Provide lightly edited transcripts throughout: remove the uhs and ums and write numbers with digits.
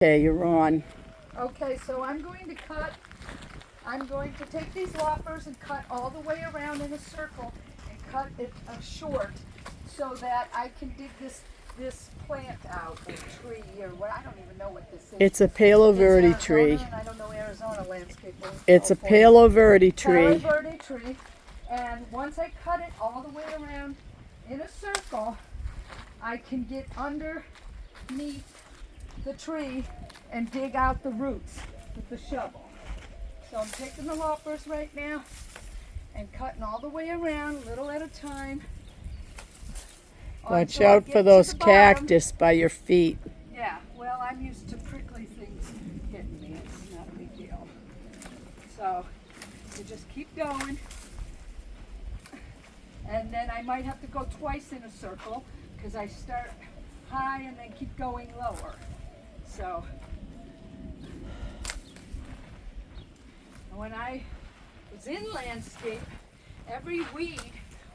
Okay, you're on. Okay, so I'm going to take these loppers and cut all the way around in a circle and cut it short so that I can dig this plant out, or tree, or what, I don't even know what this is. It's a Palo Verde Arizona, tree. and I don't know Arizona landscape. It's a Palo Verde tree. Palo Verde tree. And once I cut it all the way around in a circle, I can get underneath the tree and dig out the roots with the shovel. So I'm taking the loppers right now and cutting all the way around, little at a time. Watch out for those cactus by your feet. Yeah, well, I'm used to prickly things hitting me. It's not a big deal. So you just keep going. And then I might have to go twice in a circle because I start high and then keep going lower. So when I was in landscape, every weed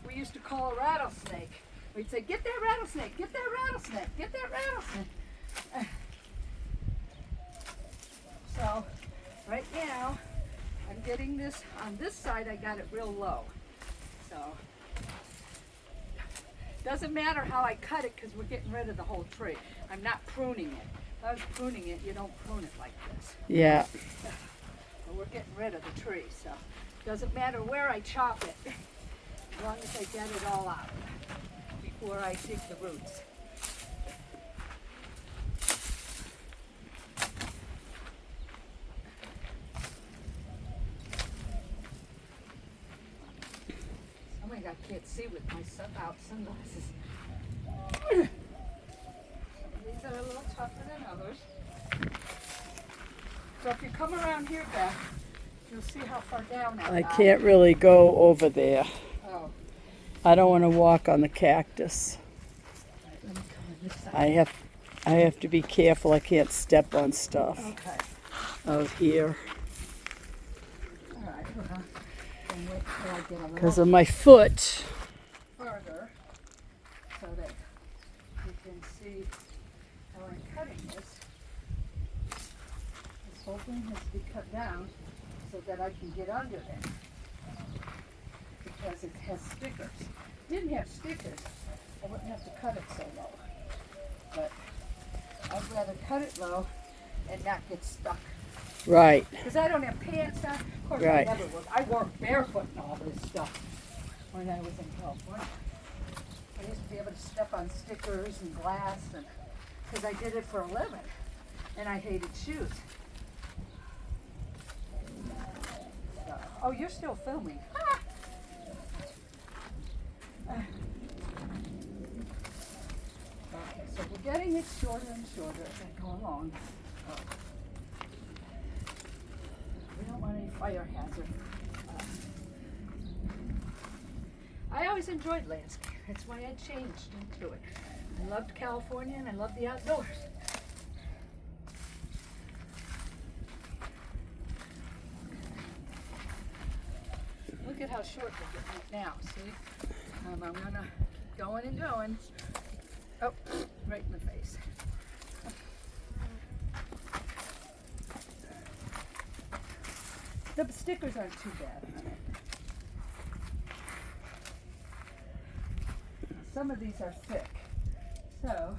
we used to call a rattlesnake. We'd say, get that rattlesnake, get that rattlesnake, get that rattlesnake. So right now, I'm getting this, on this side I got it real low. So doesn't matter how I cut it because we're getting rid of the whole tree. I'm not pruning it. If I was pruning it, you don't prune it like this. Yeah. But we're getting rid of the tree, so doesn't matter where I chop it, as long as I get it all out before I dig the roots. Oh my God, I can't see with my sunglasses. These are a little tougher than others. So if you come around here, Beth, you'll see how far down I can't really go over there. Oh. I don't want to walk on the cactus. Right, let me come on this side. I have to be careful. I can't step on stuff Okay. out here All right. And wait till I get a because little of my foot. further so that you can see how I'm cutting this. This whole thing has to be cut down so that I can get under it because it has stickers. If it didn't have stickers, I wouldn't have to cut it so low. But I'd rather cut it low and not get stuck. Right. Because I don't have pants on. Of course, Right. I never worked. I worked barefoot and all this stuff when I was in California. I used to be able to step on stickers and glass, and because I did it for a living, and I hated shoes. So, oh, you're still filming. Ah! Okay, so we're getting it shorter and shorter as I go along. Oh. We don't want any fire hazard. I always enjoyed landscape. That's why I changed into it. I loved California and I loved the outdoors. Look at how short we're getting it now, see? I'm gonna keep going and going. Oh, right in the face. The stickers aren't too bad on it. Some of these are thick, so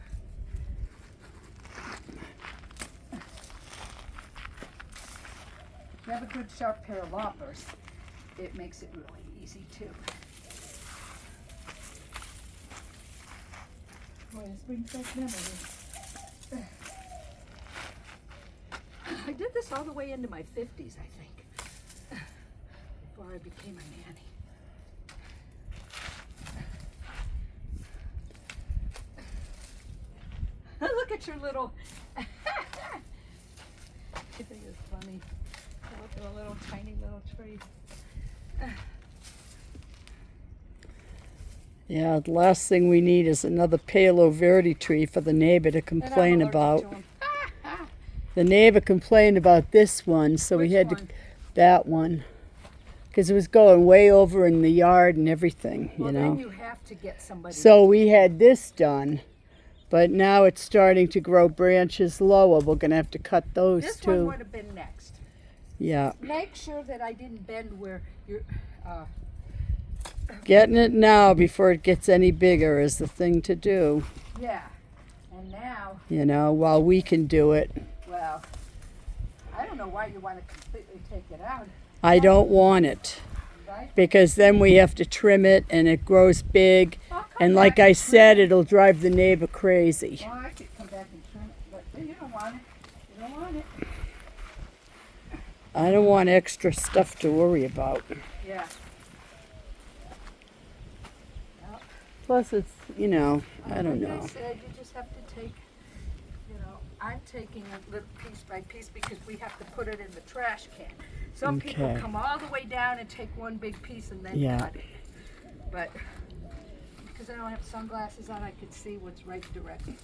if you have a good sharp pair of loppers, it makes it really easy too. Boy, this brings back memories. I did this all the way into my 50s, I think, before I became a nanny. Look at your little, I think it's funny. Look at a little tiny little tree. Yeah, the last thing we need is another Palo Verde tree for the neighbor to complain about. The neighbor complained about this one, so we had to, that one, because it was going way over in the yard and everything, Well, you know. then you have to get somebody. So we had this done, But now it's starting to grow branches lower. We're going to have to cut those This too. one would have been next. Yeah. Make sure that I didn't bend where you're. Getting it now before it gets any bigger is the thing to do. Yeah. And now, You know, while we can do it. well, I don't know why you want to completely take it out, I don't want it. right? Because then we have to trim it and it grows big. I'll come And back like I and trim said, it. it'll drive the neighbor crazy. Well, I could come back and trim it, but you don't want it. You don't want it. I don't want extra stuff to worry about. Yeah. Plus it's, you know, I don't Like I know. said, you just have to take, you know, I'm taking it little piece by piece because we have to put it in the trash can. Some people Okay. come all the way down and take one big piece and then Yeah. cut it. But because I don't have sunglasses on, I could see what's right directly.